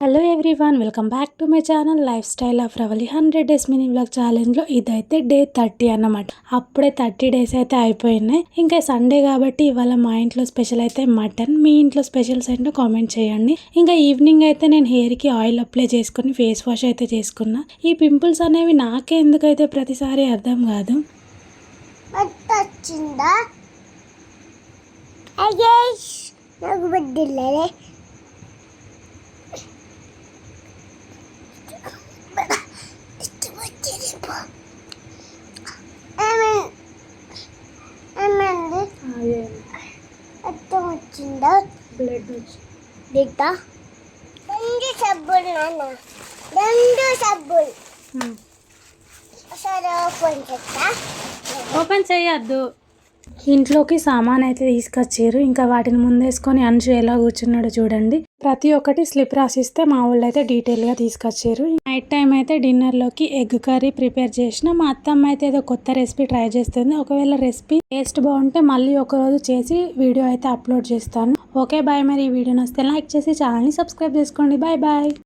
Hello everyone, welcome back to my channel lifestyle of Ravali 100 days mini vlog ఛాలెంజ్లో ఇదైతే day 30 అన్నమాట. అప్పుడే 30 days అయితే అయిపోయినాయి. ఇంకా సండే కాబట్టి ఇవాళ మా ఇంట్లో స్పెషల్ అయితే మటన్. మీ ఇంట్లో స్పెషల్స్ ఏంటో కామెంట్ చేయండి. ఇంకా ఈవినింగ్ అయితే నేను హెయిర్కి ఆయిల్ అప్లై చేసుకుని ఫేస్ వాష్ అయితే చేసుకున్నా. ఈ పింపుల్స్ అనేవి నాకే ఎందుకైతే ప్రతిసారి అర్థం కాదు. ఓపెన్ చేయొద్దు. ఇంట్లోకి సామాన్ అయితే తీసుకొచ్చారు. ఇంకా వాటిని ముందేసుకొని అంచు ఎలా కూర్చున్నాడో చూడండి. ప్రతి ఒక్కటి స్లిప్ రాసిస్తే మా వాళ్ళు అయితే డీటెయిల్గా తీసుకొచ్చారు. నైట్ టైం అయితే డిన్నర్లోకి ఎగ్ కర్రీ ప్రిపేర్ చేసిన. మా అత్తమ్మ అయితే ఏదో కొత్త రెసిపీ ట్రై చేస్తుంది. ఒకవేళ రెసిపీ టేస్ట్ బాగుంటే మళ్ళీ ఒకరోజు చేసి వీడియో అయితే అప్లోడ్ చేస్తాను. Okay bye. మరి ఈ వీడియో నచ్చితే లైక్ చేసి ఛానల్ని సబ్స్క్రైబ్ చేసుకోండి. Bye bye.